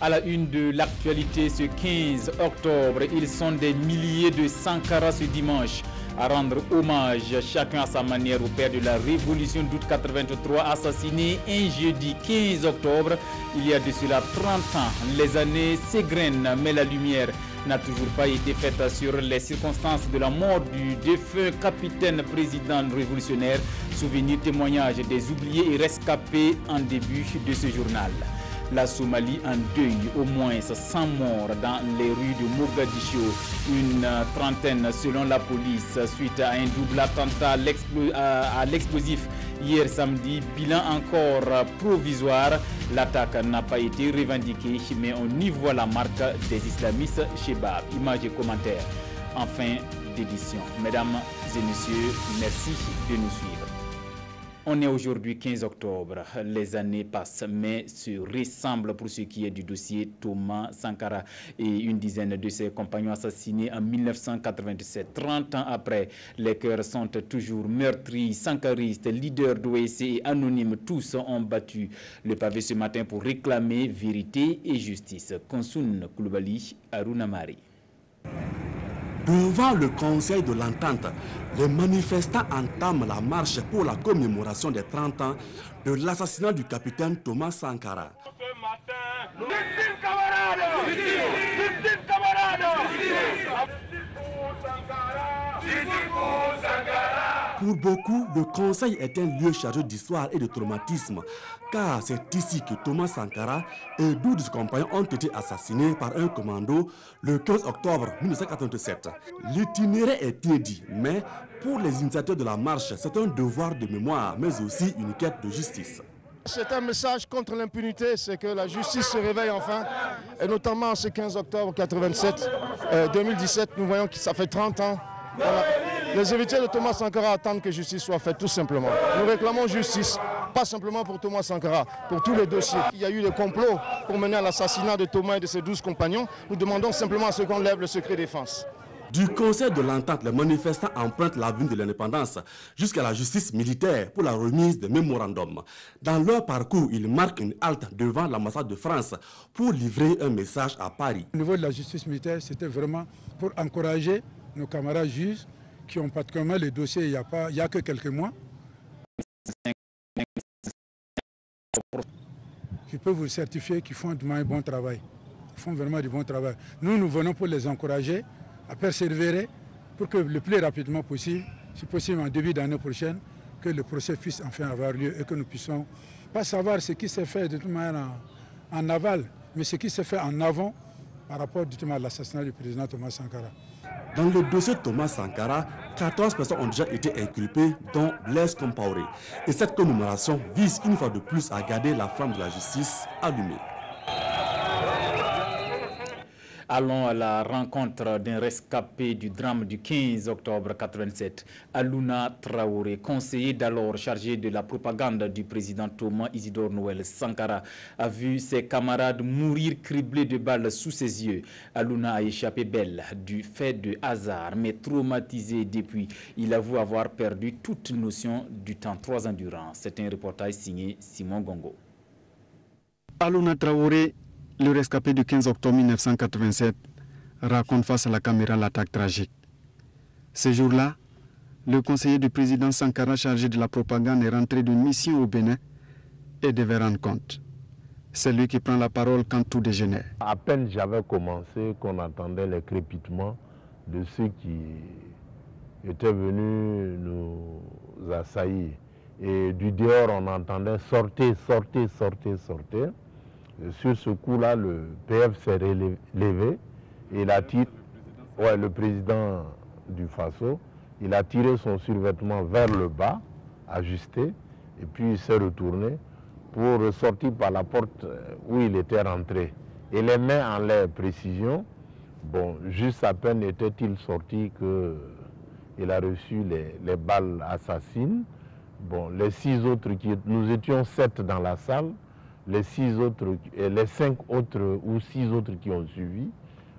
À la une de l'actualité ce 15 octobre, ils sont des milliers de Sankara ce dimanche à rendre hommage chacun à sa manière au père de la révolution d'août 83 assassiné un jeudi 15 octobre. Il y a de cela 30 ans. Les années s'égrènent mais la lumière n'a toujours pas été faite sur les circonstances de la mort du défunt capitaine président révolutionnaire. Souvenir, témoignage des oubliés et rescapés en début de ce journal. La Somalie en deuil, au moins 100 morts dans les rues de Mogadiscio, une trentaine selon la police suite à un double attentat à l'explosif hier samedi. Bilan encore provisoire, l'attaque n'a pas été revendiquée mais on y voit la marque des islamistes Chebab. Images et commentaires en fin d'édition. Mesdames et messieurs, merci de nous suivre. On est aujourd'hui 15 octobre, les années passent mais se ressemblent pour ce qui est du dossier Thomas Sankara et une dizaine de ses compagnons assassinés en 1987. 30 ans après, les cœurs sont toujours meurtris, sankaristes, leaders d'OSC et anonymes, tous ont battu le pavé ce matin pour réclamer vérité et justice. Konsun Koulibaly, Aruna Mari. Devant le Conseil de l'Entente, les manifestants entament la marche pour la commémoration des 30 ans de l'assassinat du capitaine Thomas Sankara. Ce matin, justice camarades! Justice camarades! Justice pour Sankara! Justice pour Sankara! Pour beaucoup, le Conseil est un lieu chargé d'histoire et de traumatisme, car c'est ici que Thomas Sankara et 12 de ses compagnons ont été assassinés par un commando le 15 octobre 1987. L'itinéraire est inédit, mais pour les initiateurs de la marche, c'est un devoir de mémoire, mais aussi une quête de justice. C'est un message contre l'impunité, c'est que la justice se réveille enfin, et notamment ce 15 octobre 2017, nous voyons que ça fait 30 ans. Voilà. Les héritiers de Thomas Sankara attendent que justice soit faite, tout simplement. Nous réclamons justice, pas simplement pour Thomas Sankara, pour tous les dossiers. Il y a eu des complots pour mener à l'assassinat de Thomas et de ses 12 compagnons. Nous demandons simplement à ce qu'on lève le secret défense. Du Conseil de l'Entente, les manifestants empruntent l'avenue de l'indépendance jusqu'à la justice militaire pour la remise des mémorandums. Dans leur parcours, ils marquent une halte devant l'ambassade de France pour livrer un message à Paris. Au niveau de la justice militaire, c'était vraiment pour encourager nos camarades juges qui ont particulièrement les dossiers il y a que quelques mois. Je peux vous certifier qu'ils font un bon travail. Ils font vraiment du bon travail. Nous venons pour les encourager à persévérer pour que le plus rapidement possible, si possible en début d'année prochaine, que le procès puisse enfin avoir lieu et que nous puissions pas savoir ce qui s'est fait de toute manière en aval, mais ce qui s'est fait en avant par rapport à l'assassinat du président Thomas Sankara. Dans le dossier Thomas Sankara, 14 personnes ont déjà été inculpées, dont Blaise Compaoré. Et cette commémoration vise une fois de plus à garder la flamme de la justice allumée. Allons à la rencontre d'un rescapé du drame du 15 octobre 1987. Aluna Traoré, conseiller d'alors chargé de la propagande du président Thomas Isidore Noël Sankara, a vu ses camarades mourir criblés de balles sous ses yeux. Aluna a échappé belle du fait de hasard, mais traumatisé depuis. Il avoue avoir perdu toute notion du temps 3 ans durant. C'est un reportage signé Simon Gongo. Aluna Traoré, le rescapé du 15 octobre 1987, raconte face à la caméra l'attaque tragique. Ce jour-là, le conseiller du président Sankara chargé de la propagande est rentré d'une mission au Bénin et devait rendre compte. C'est lui qui prend la parole quand tout dégénère. À peine j'avais commencé qu'on entendait les crépitements de ceux qui étaient venus nous assaillir. Et du dehors, on entendait « sortez, sortez, sortez, sortez ». Sur ce coup-là, le PF s'est levé et il a tiré, le président du Faso, il a tiré son survêtement vers le bas, ajusté, et puis il s'est retourné pour ressortir par la porte où il était rentré. Et les mains en l'air, précision, bon, juste à peine était-il sorti qu'il a reçu les balles assassines. Bon, les 6 autres, nous étions 7 dans la salle, les 5 autres ou 6 autres qui ont suivi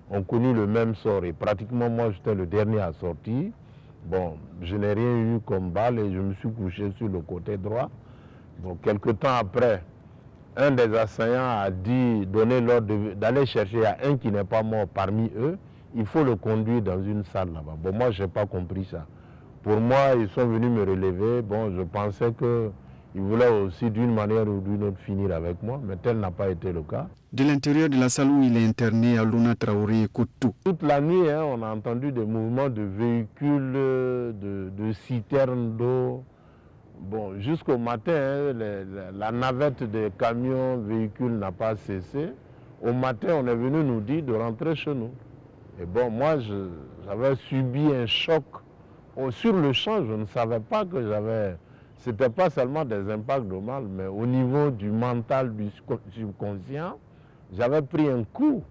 ont connu le même sort et pratiquement moi j'étais le dernier à sortir. Bon, je n'ai rien eu comme balle et je me suis couché sur le côté droit. Donc quelque temps après, un des assaillants a dit, donné l'ordre d'aller chercher, il y a un qui n'est pas mort parmi eux, il faut le conduire dans une salle là-bas. Bon, moi, je n'ai pas compris ça. Pour moi, ils sont venus me relever. Bon, je pensais qu'ils voulaient aussi d'une manière ou d'une autre finir avec moi, mais tel n'a pas été le cas. De l'intérieur de la salle où il est interné, Aluna Traoré écoute tout. Toute la nuit, hein, on a entendu des mouvements de véhicules, de citernes d'eau. Bon, jusqu'au matin, hein, la navette des camions, véhicules n'a pas cessé. Au matin, on est venu nous dire de rentrer chez nous. Et bon, moi, j'avais subi un choc. Sur le champ, je ne savais pas que j'avais... C'était pas seulement des impacts de mal, mais au niveau du mental, du subconscient, j'avais pris un coup.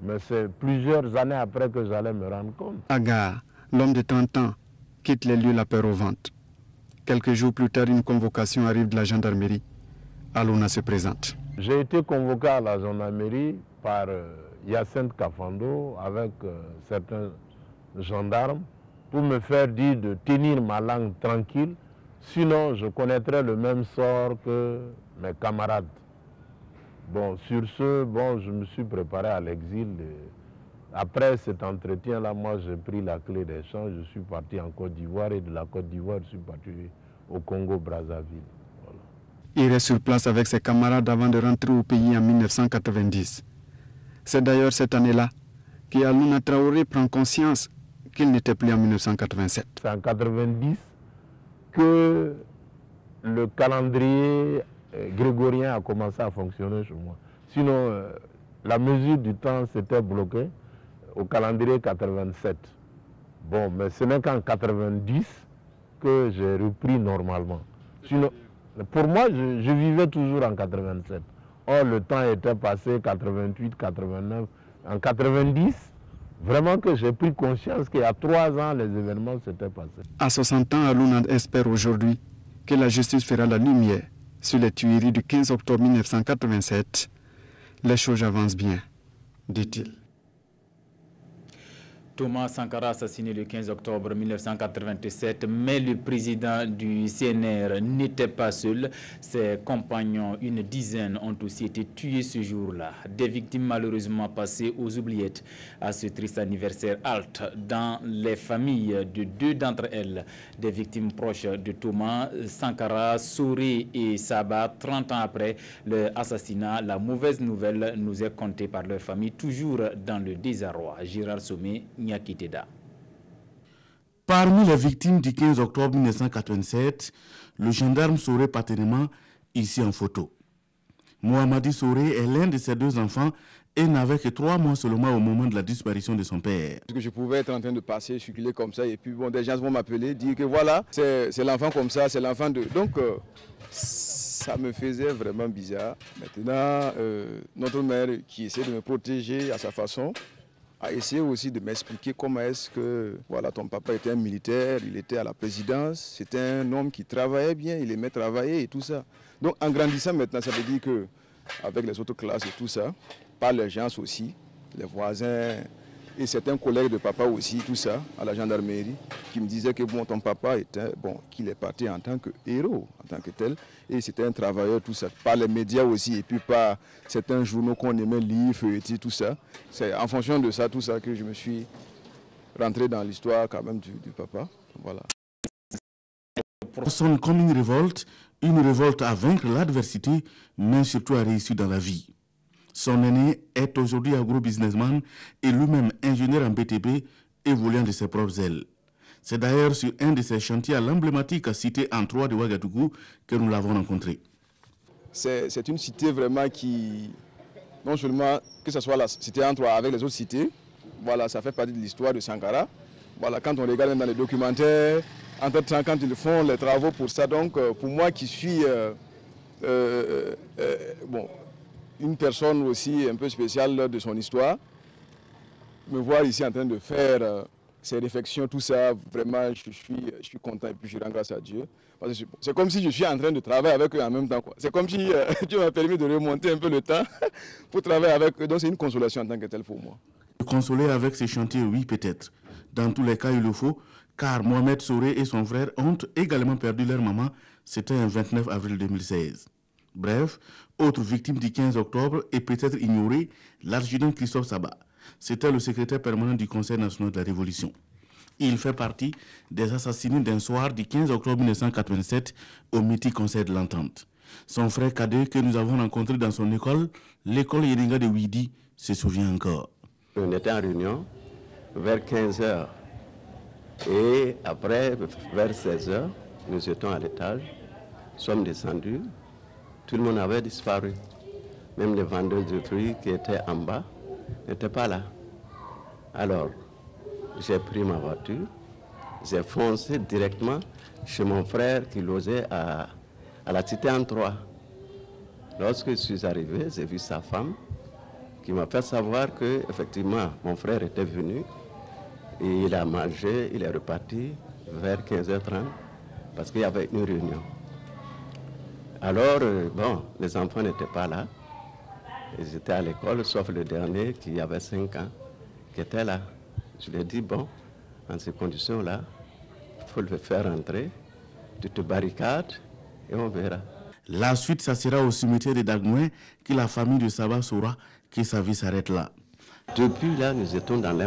Mais c'est plusieurs années après que j'allais me rendre compte. Agar, l'homme de 30 ans, quitte les lieux la peur au ventre. Quelques jours plus tard, une convocation arrive de la gendarmerie. Aluna se présente. J'ai été convoqué à la gendarmerie par Yacinthe Kafando avec certains gendarmes pour me faire dire de tenir ma langue tranquille, sinon je connaîtrais le même sort que mes camarades. Bon, sur ce, bon, je me suis préparé à l'exil. Après cet entretien-là, moi j'ai pris la clé des champs, je suis parti en Côte d'Ivoire et de la Côte d'Ivoire, je suis parti au Congo-Brazzaville. Voilà. Il reste sur place avec ses camarades avant de rentrer au pays en 1990. C'est d'ailleurs cette année-là qu'Aluna Traoré prend conscience qu'il n'était plus en 1987. C'est en 1990 que le calendrier grégorien a commencé à fonctionner chez moi. Sinon, la mesure du temps s'était bloquée au calendrier 87. Bon, mais ce n'est qu'en 90 que j'ai repris normalement. Sinon, pour moi, je vivais toujours en 87. Or, le temps était passé 88, 89. En 90, vraiment que j'ai pris conscience qu'il y a 3 ans, les événements s'étaient passés. À 60 ans, Aluna espère aujourd'hui que la justice fera la lumière sur les tueries du 15 octobre 1987. Les choses avancent bien, dit-il. Thomas Sankara assassiné le 15 octobre 1987, mais le président du CNR n'était pas seul. Ses compagnons, une dizaine, ont aussi été tués ce jour-là. Des victimes malheureusement passées aux oubliettes. À ce triste anniversaire halte dans les familles de 2 d'entre elles. Des victimes proches de Thomas Sankara, Soré et Saba, 30 ans après l'assassinat. La mauvaise nouvelle nous est contée par leur famille, toujours dans le désarroi. Gérard Sommet, Parmi les victimes du 15 octobre 1987, le gendarme Soré Patenema, ici en photo. Mohamadi Soré est l'un de ses 2 enfants et n'avait que 3 mois seulement au moment de la disparition de son père. Je pouvais être en train de passer, circuler comme ça, et puis bon, des gens vont m'appeler, dire que voilà, c'est l'enfant comme ça, c'est l'enfant de... Donc, ça me faisait vraiment bizarre. Maintenant, notre mère, qui essaie de me protéger à sa façon, a essayé aussi de m'expliquer comment est-ce que voilà, ton papa était un militaire, il était à la présidence, c'était un homme qui travaillait bien, il aimait travailler et tout ça. Donc en grandissant maintenant, ça veut dire que avec les autres classes et tout ça, par les gens aussi, les voisins et certains collègues de papa aussi, tout ça, à la gendarmerie, qui me disaient que bon, ton papa était, bon, qu'il est parti en tant que héros, en tant que tel, et c'était un travailleur, tout ça, par les médias aussi, et puis par certains journaux qu'on aimait lire, feuilleter, tout ça. C'est en fonction de ça, tout ça, que je me suis rentré dans l'histoire quand même du papa, voilà. Sonne comme une révolte à vaincre l'adversité, mais surtout à réussir dans la vie. Son aîné est aujourd'hui agro-businessman et lui-même ingénieur en BTP et volant de ses propres ailes. C'est d'ailleurs sur un de ces chantiers à l'emblématique cité en 3 de Ouagadougou que nous l'avons rencontré. C'est une cité vraiment qui, non seulement que ce soit la cité en 3 avec les autres cités, voilà, ça fait partie de l'histoire de Sankara. Voilà, quand on regarde même dans les documentaires, entre-temps, quand ils font les travaux pour ça, donc pour moi qui suis bon, une personne aussi un peu spéciale de son histoire, me voir ici en train de faire ces réflexions, tout ça, vraiment, je suis content et puis je rends grâce à Dieu. C'est comme si je suis en train de travailler avec eux en même temps. C'est comme si Dieu m'a permis de remonter un peu le temps pour travailler avec eux. Donc c'est une consolation en tant que telle pour moi. Consoler avec ces chantiers, oui, peut-être. Dans tous les cas, il le faut, car Mohamed Soré et son frère ont également perdu leur maman. C'était un 29 avril 2016. Bref, autre victime du 15 octobre et peut-être ignorée, l'adjudant Christophe Saba. C'était le secrétaire permanent du Conseil national de la Révolution. Il fait partie des assassinés d'un soir du 15 octobre 1987 au mythique Conseil de l'Entente. Son frère cadet que nous avons rencontré dans son école, l'école Yeninga de Ouidi, se souvient encore. On était en réunion vers 15h et après, vers 16h, nous étions à l'étage, nous sommes descendus, tout le monde avait disparu. Même les vendeurs de fruits qui étaient en bas n'étaient pas là. Alors, j'ai pris ma voiture, j'ai foncé directement chez mon frère qui logeait à la cité en 3. Lorsque je suis arrivé, j'ai vu sa femme qui m'a fait savoir que effectivement mon frère était venu et il a mangé, il est reparti vers 15h30 parce qu'il y avait une réunion. Alors, bon, les enfants n'étaient pas là. Ils étaient à l'école, sauf le dernier qui avait 5 ans, qui était là. Je lui ai dit, bon, en ces conditions-là, il faut le faire rentrer, tu te barricades et on verra. La suite, ça sera au cimetière de Dagmouin que la famille de Saba saura que sa vie s'arrête là. Depuis là, nous étions dans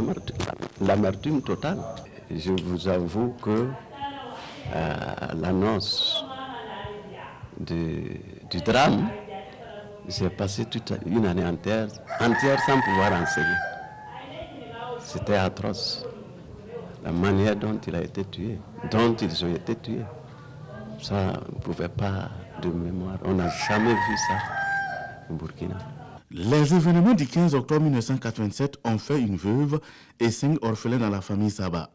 l'amertume totale. Je vous avoue que l'annonce du drame, j'ai passé toute une année entière sans pouvoir enseigner. C'était atroce. La manière dont il a été tué, dont ils ont été tués. Ça, on ne pouvait pas de mémoire. On n'a jamais vu ça au Burkina. Les événements du 15 octobre 1987 ont fait une veuve et 5 orphelins dans la famille Saba.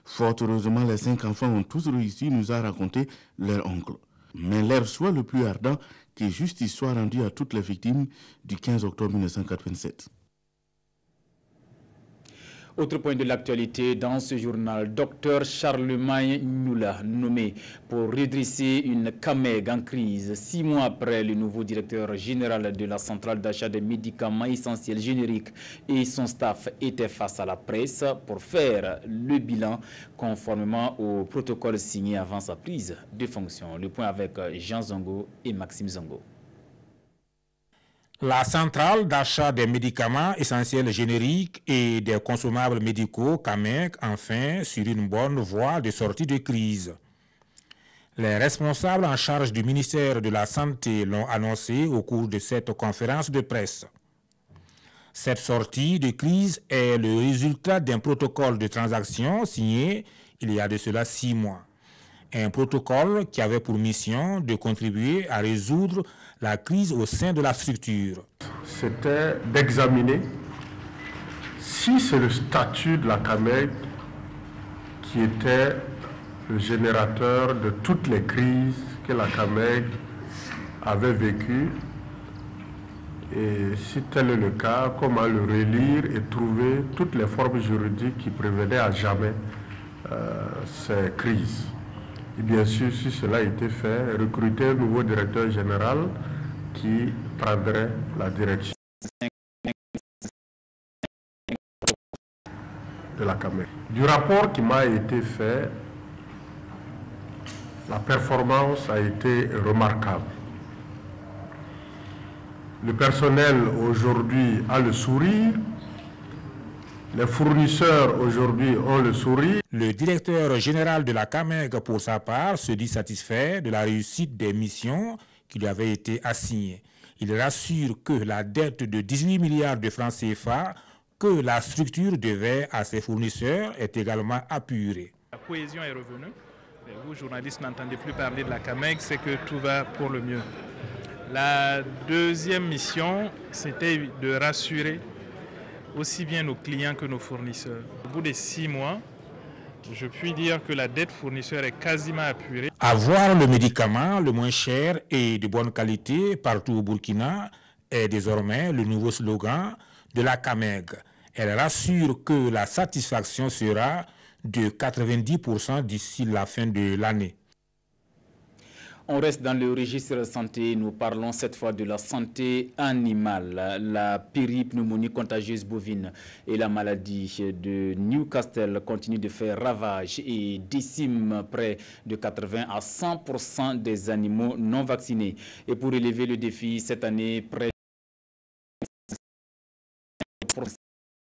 Fort heureusement, les 5 enfants ont tous réussi, nous a raconté leur oncle. Mais leur souhait le plus ardent, que justice soit rendue à toutes les victimes du 15 octobre 1987. Autre point de l'actualité dans ce journal, Dr Charlemagne Noula, nommé pour redresser une CAMEG en crise 6 mois après le nouveau directeur général de la centrale d'achat des médicaments essentiels génériques et son staff étaient face à la presse pour faire le bilan conformément au protocole signé avant sa prise de fonction. Le point avec Jean Zongo et Maxime Zongo. La centrale d'achat des médicaments essentiels génériques et des consommables médicaux, CAMEG, enfin, sur une bonne voie de sortie de crise. Les responsables en charge du ministère de la Santé l'ont annoncé au cours de cette conférence de presse. Cette sortie de crise est le résultat d'un protocole de transaction signé il y a de cela 6 mois. Un protocole qui avait pour mission de contribuer à résoudre la crise au sein de la structure. C'était d'examiner si c'est le statut de la CAMEG qui était le générateur de toutes les crises que la CAMEG avait vécues. Et si tel est le cas, comment le relire et trouver toutes les formes juridiques qui prévenaient à jamais ces crises. Et bien sûr, si cela a été fait, recruter un nouveau directeur général qui prendrait la direction de la CAMEG. Du rapport qui m'a été fait, la performance a été remarquable. Le personnel aujourd'hui a le sourire. Les fournisseurs aujourd'hui ont le sourire. Le directeur général de la CAMEG, pour sa part, se dit satisfait de la réussite des missions qui lui avaient été assignées. Il rassure que la dette de 18 milliards de francs CFA que la structure devait à ses fournisseurs est également apurée. La cohésion est revenue. Vous, journalistes, n'entendez plus parler de la CAMEG, c'est que tout va pour le mieux. La deuxième mission, c'était de rassurer aussi bien nos clients que nos fournisseurs. Au bout des 6 mois, je puis dire que la dette fournisseur est quasiment apurée. Avoir le médicament le moins cher et de bonne qualité partout au Burkina est désormais le nouveau slogan de la CAMEG. Elle rassure que la satisfaction sera de 90% d'ici la fin de l'année. On reste dans le registre santé. Nous parlons cette fois de la santé animale. La péripneumonie contagieuse bovine et la maladie de Newcastle continuent de faire ravage et déciment près de 80 à 100% des animaux non vaccinés. Et pour relever le défi, cette année, près de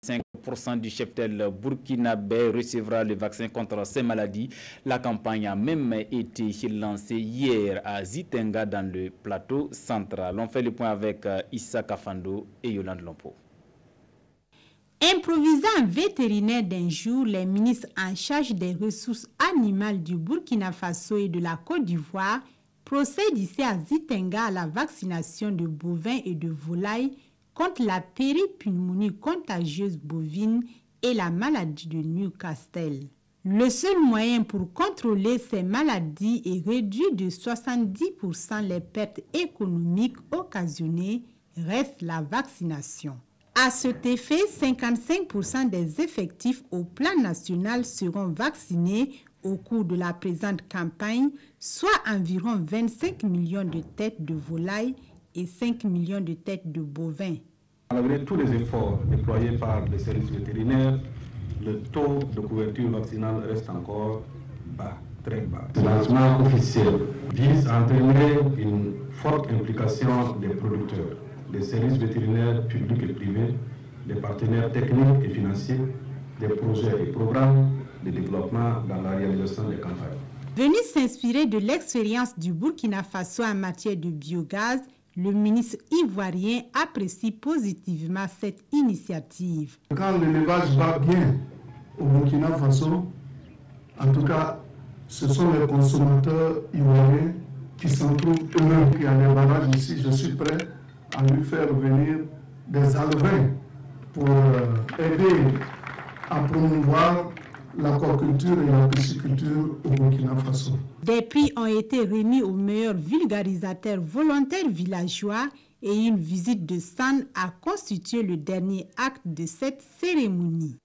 5% du cheptel burkinabé recevra le vaccin contre ces maladies. La campagne a même été lancée hier à Zitenga dans le plateau central. On fait le point avec Issa Kafando et Yolande Lompo. Improvisant vétérinaire d'un jour, les ministres en charge des ressources animales du Burkina Faso et de la Côte d'Ivoire procèdent ici à Zitenga à la vaccination de bovins et de volailles contre la péripneumonie contagieuse bovine et la maladie de Newcastle. Le seul moyen pour contrôler ces maladies et réduire de 70% les pertes économiques occasionnées reste la vaccination. À cet effet, 55% des effectifs au plan national seront vaccinés au cours de la présente campagne, soit environ 25 millions de têtes de volailles et 5 millions de têtes de bovins. Malgré tous les efforts déployés par les services vétérinaires, le taux de couverture vaccinale reste encore bas, très bas. Ce lancement officiel vise à entraîner une forte implication des producteurs, des services vétérinaires publics et privés, des partenaires techniques et financiers, des projets et programmes de développement dans la réalisation des campagnes. Venu s'inspirer de l'expérience du Burkina Faso en matière de biogaz, le ministre ivoirien apprécie positivement cette initiative. Quand l'élevage va bien au Burkina Faso, en tout cas, ce sont les consommateurs ivoiriens qui s'en trouvent eux-mêmes. Il y a des barrages ici, je suis prêt à lui faire venir des alevins pour aider à promouvoir l'aquaculture et la pisciculture au Burkina Faso. Des prix ont été remis aux meilleurs vulgarisateurs volontaires villageois et une visite de stand a constitué le dernier acte de cette cérémonie.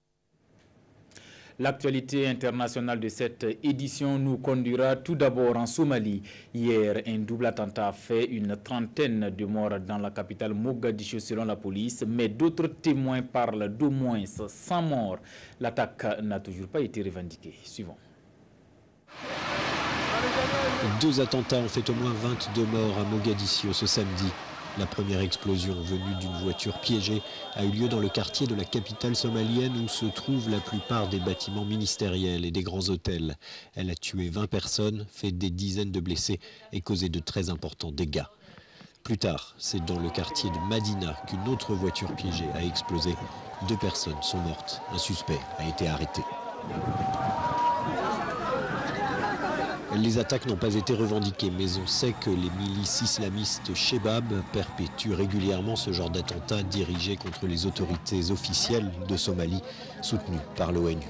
L'actualité internationale de cette édition nous conduira tout d'abord en Somalie. Hier, un double attentat a fait une trentaine de morts dans la capitale Mogadiscio selon la police, mais d'autres témoins parlent d'au moins 100 morts. L'attaque n'a toujours pas été revendiquée. Suivons. 2 attentats ont fait au moins 22 morts à Mogadiscio ce samedi. La première explosion venue d'une voiture piégée a eu lieu dans le quartier de la capitale somalienne où se trouvent la plupart des bâtiments ministériels et des grands hôtels. Elle a tué 20 personnes, fait des dizaines de blessés et causé de très importants dégâts. Plus tard, c'est dans le quartier de Madina qu'une autre voiture piégée a explosé. 2 personnes sont mortes. Un suspect a été arrêté. Les attaques n'ont pas été revendiquées, mais on sait que les milices islamistes Shebab perpétuent régulièrement ce genre d'attentats dirigés contre les autorités officielles de Somalie, soutenues par l'ONU.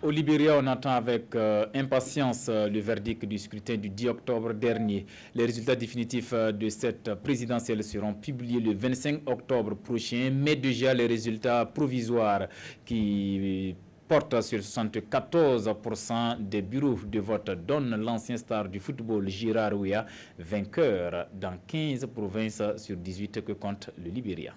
Au Libéria, on attend avec impatience le verdict du scrutin du 10 octobre dernier. Les résultats définitifs de cette présidentielle seront publiés le 25 octobre prochain, mais déjà les résultats provisoires qui porte sur 74% des bureaux de vote donne l'ancien star du football Gérard Weah vainqueur dans 15 provinces sur 18 que compte le Libéria.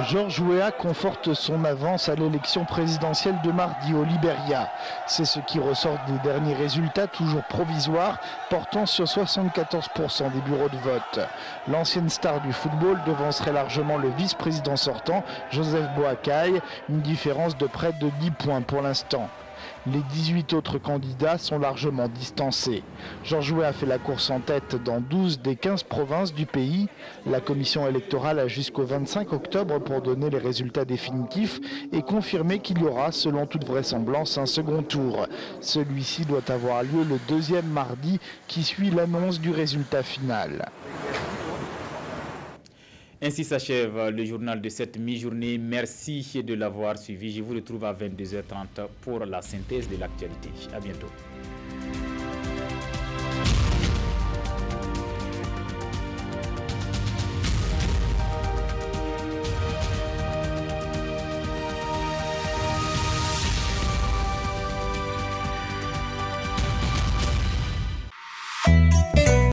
George Weah conforte son avance à l'élection présidentielle de mardi au Libéria. C'est ce qui ressort des derniers résultats, toujours provisoires, portant sur 74% des bureaux de vote. L'ancienne star du football devancerait largement le vice-président sortant, Joseph Boakai, une différence de près de 10 points pour l'instant. Les 18 autres candidats sont largement distancés. George Weah a fait la course en tête dans 12 des 15 provinces du pays. La commission électorale a jusqu'au 25 octobre pour donner les résultats définitifs et confirmer qu'il y aura, selon toute vraisemblance, un second tour. Celui-ci doit avoir lieu le 2e mardi qui suit l'annonce du résultat final. Ainsi s'achève le journal de cette mi-journée. Merci de l'avoir suivi. Je vous retrouve à 22h30 pour la synthèse de l'actualité. À bientôt.